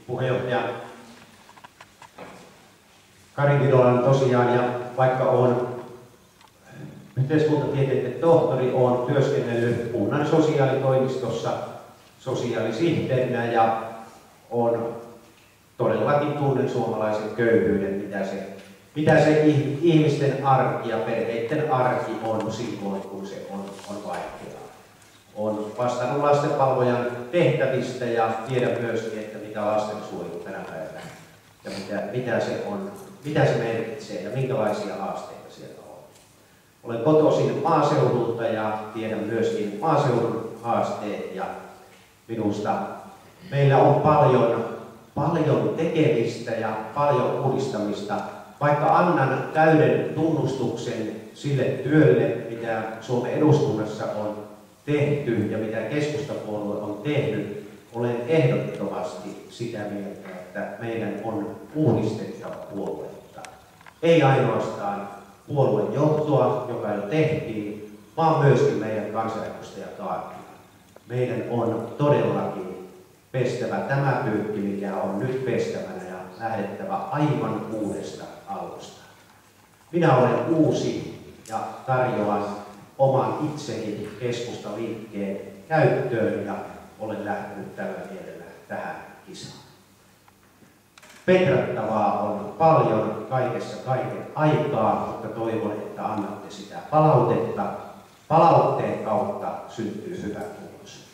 puheenjohtaja Kari Vidolan tosiaan, ja vaikka olen yhteiskuntatieteiden tohtori, olen työskennellyt kunnan sosiaalitoimistossa sosiaalisihteerinä ja olen todellakin tunnen suomalaisen köyhyyden, mitä se ihmisten arki ja perheiden arki on silloin, kun se on vaikeaa. Olen vastannut lastenvalvojan tehtävistä ja tiedän myöskin, että mitä lastensuojelu tänä päivänä ja mitä se merkitsee ja minkälaisia haasteita siellä on. Olen kotoisin maaseudulta ja tiedän myöskin maaseudun haasteet, ja minusta meillä on paljon tekemistä ja paljon uudistamista. Vaikka annan täyden tunnustuksen sille työlle, mitä Suomen eduskunnassa on tehty ja mitä keskustapuolue on tehnyt, olen ehdottomasti sitä mieltä, että meidän on uudistettava puoluetta. Ei ainoastaan puolueen johtoa, joka jo tehtiin, vaan myöskin meidän kansanedustajakaartia. Meidän on todellakin pestävä tämä pyykki, mikä on nyt pestävänä, ja lähdettävä aivan uudesta alusta. Minä olen uusi ja tarjoan oman itseni keskustaliikkeen käyttöön ja olen lähtenyt tällä mielellä tähän kisaan. Petrattavaa on paljon kaiken aikaa, mutta toivon, että annatte sitä palautetta. Palautteen kautta syntyy hyvä tulos.